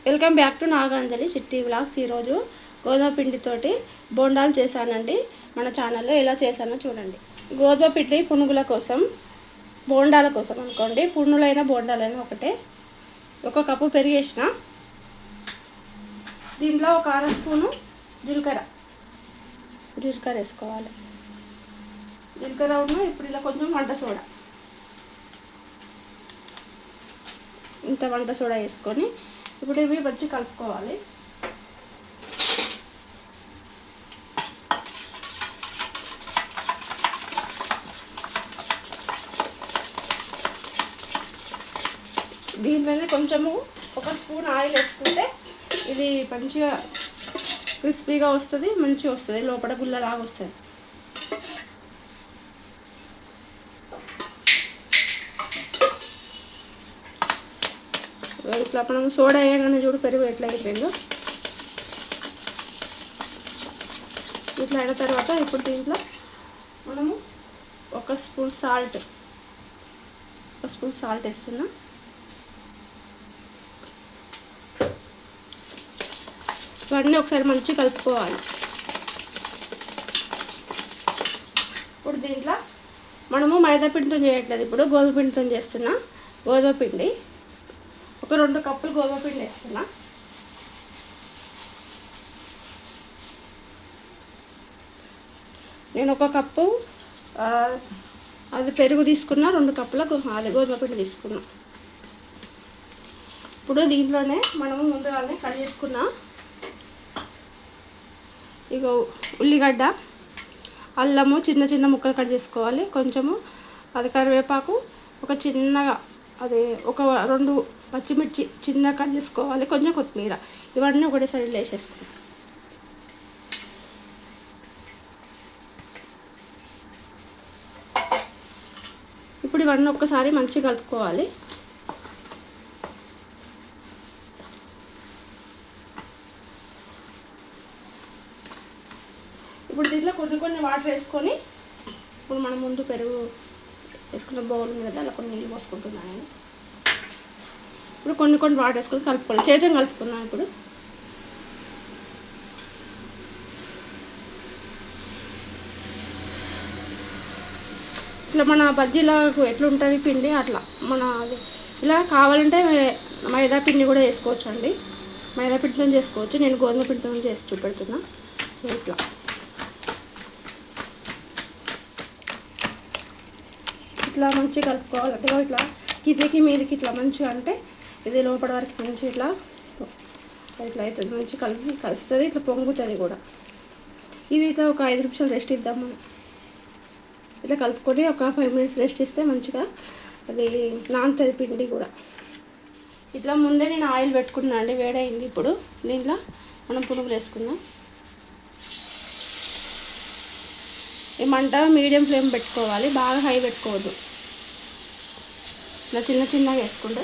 Welcome back to Naganjali చిట్టి vlogs. ఈరోజు గోధుమ పిండితోటి బోండాలు చేశానండి. మన ఛానల్లో ఎలా చేశానో చూడండి. గోధుమ పిండి పునుగుల కోసం, బోండాల కోసం అనుకోండి, పునుగులైనా బోండాలైనా ఒకటే. ఒక కప్పు పెరిగేసిన, దీంట్లో ఒక అర స్పూను జీలకర్ర వేసుకోవాలి. జీలకర్ర ఇప్పుడు ఇలా కొంచెం వంట సోడా, ఇంత వంట సోడా వేసుకొని ఇప్పుడు ఇవి మంచి కలుపుకోవాలి. దీంట్లోనే కొంచెము ఒక స్పూన్ ఆయిల్ వేసుకుంటే ఇది మంచిగా క్రిస్పీగా వస్తుంది, మంచిగా వస్తుంది, లోపల గుల్లలాగా వస్తుంది. ఇట్లా మనం సోడా వేయగానే చూడు పెరుగు ఎట్లా అయిపోయిందో. ఇట్లా అయిన తర్వాత ఇప్పుడు దీంట్లో మనము ఒక స్పూన్ సాల్ట్ వేస్తున్నా. ఇవన్నీ ఒకసారి మంచిగా కలుపుకోవాలి. ఇప్పుడు దీంట్లో మనము మైదా పిండితో చేయట్లేదు, ఇప్పుడు గోధుమ పిండితో చేస్తున్నా. గోధుమ పిండి ఒక 2 కప్పులు గోధుమ పిండి వేస్తున్నా. నేను ఒక కప్పు అది పెరుగు తీసుకున్నా, 2 కప్పుల అది గోధుమ పిండి తీసుకున్నా. ఇప్పుడు దీంట్లోనే మనము ముందుగానే కట్ చేసుకున్న ఇక ఉల్లిగడ్డ, అల్లము చిన్న చిన్న ముక్కలు కట్ చేసుకోవాలి. కొంచెము అది కరివేపాకు, ఒక చిన్నగా అది ఒక 2 పచ్చిమిర్చి చిన్నగా కట్ చేసుకోవాలి, కొంచెం కొత్తిమీర, ఇవన్నీ ఒకటేసారి వేసేసుకుంటాం. ఇప్పుడు ఇవన్నీ ఒక్కసారి మంచిగా కలుపుకోవాలి. ఇప్పుడు దీంట్లో కొన్ని వాటర్ వేసుకొని, ఇప్పుడు మనం ముందు పెరుగు వేసుకున్న బౌల్ ఉంది కదా, అలా కొన్ని నీళ్ళు పోసుకుంటున్నాను నేను. ఇప్పుడు కొన్ని వాటర్ వేసుకొని కలుపుకోవాలి, చేతిని కలుపుతున్నాను. ఇప్పుడు ఇట్లా మన బజ్జీలకు ఎట్లుంటుంది పిండి అట్లా మన ఇలా కావాలంటే మైదా పిండి కూడా వేసుకోవచ్చు అండి. మైదా పిండితో చేసుకోవచ్చు, నేను గోధుమ పిండితో చేసి చూపెడుతున్నా. ఇట్లా ఇట్లా మంచిగా కలుపుకోవాలంటే ఇట్లా కిందికి మీదకి ఇట్లా మంచిగా, అంటే ఇది లోపల వరకు మంచిగా ఇట్లా అవుతుంది, మంచిగా కలుస్తుంది, ఇట్లా పొంగుతుంది కూడా. ఇది ఇట్లా ఒక 5 నిమిషాలు రెస్ట్ ఇద్దాం మనం. ఇట్లా కలుపుకొని ఒక 5 మినిట్స్ రెస్ట్ ఇస్తే మంచిగా అది నానుతుంది పిండి కూడా. ఇట్లా ముందే నేను ఆయిల్ పెట్టుకున్నా అండి, వేడైంది. ఇప్పుడు దీంట్లో మనం పునుగులు వేసుకుందాం. ఈ మంట మీడియం ఫ్లేమ్ పెట్టుకోవాలి, బాగా హై పెట్టుకోవద్దు. ఇలా చిన్నగా వేసుకుంటే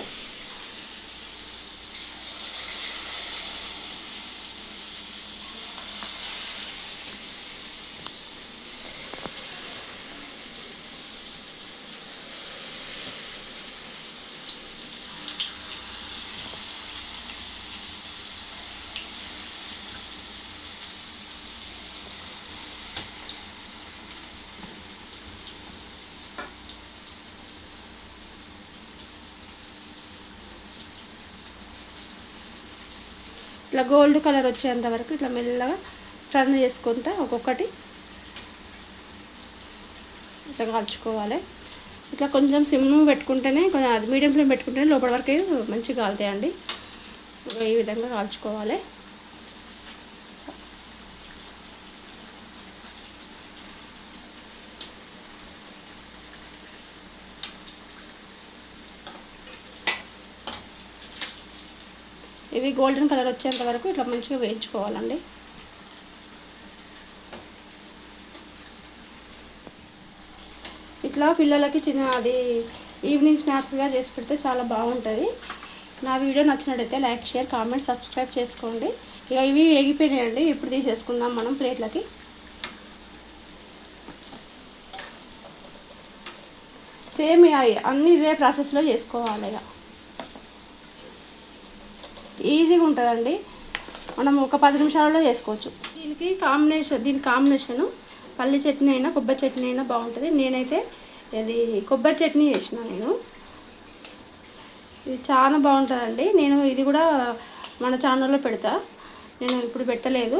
ఇట్లా గోల్డ్ కలర్ వచ్చేంత వరకు ఇట్లా మెల్లగా టర్న్ చేసుకుంటా ఒక్కొక్కటి ఇట్లా కాల్చుకోవాలి. ఇట్లా కొంచెం సిమ్ పెట్టుకుంటేనే, కొంచెం అది మీడియం ఫ్లేమ్ పెట్టుకుంటేనే లోపల వరకు మంచిగా కాలుతాయండి. ఈ విధంగా కాల్చుకోవాలి. ఇవి గోల్డెన్ కలర్ వచ్చేంత వరకు ఇట్లా మంచిగా వేయించుకోవాలండి. ఇట్లా పిల్లలకి అది ఈవినింగ్ స్నాక్స్గా చేసి పెడితే చాలా బాగుంటుంది. నా వీడియో నచ్చినట్టయితే లైక్, షేర్, కామెంట్, సబ్స్క్రైబ్ చేసుకోండి. ఇక ఇవి వేగిపోయినాయండి, ఇప్పుడు తీసేసుకుందాం మనం ప్లేట్లకి. సేమ్ అన్నీ ఇదే ప్రాసెస్లో చేసుకోవాలి. ఇక ఈజీగా ఉంటుందండి. మనం ఒక 10 నిమిషాలలో చేసుకోవచ్చు. దీని కాంబినేషను పల్లి చట్నీ అయినా కొబ్బరి చట్నీ అయినా బాగుంటుంది. నేనైతే ఇది కొబ్బరి చట్నీ చేసిన. ఇది చాలా బాగుంటుందండి. నేను ఇది కూడా మన ఛానల్లో పెడతా. నేను ఇప్పుడు పెట్టలేదు.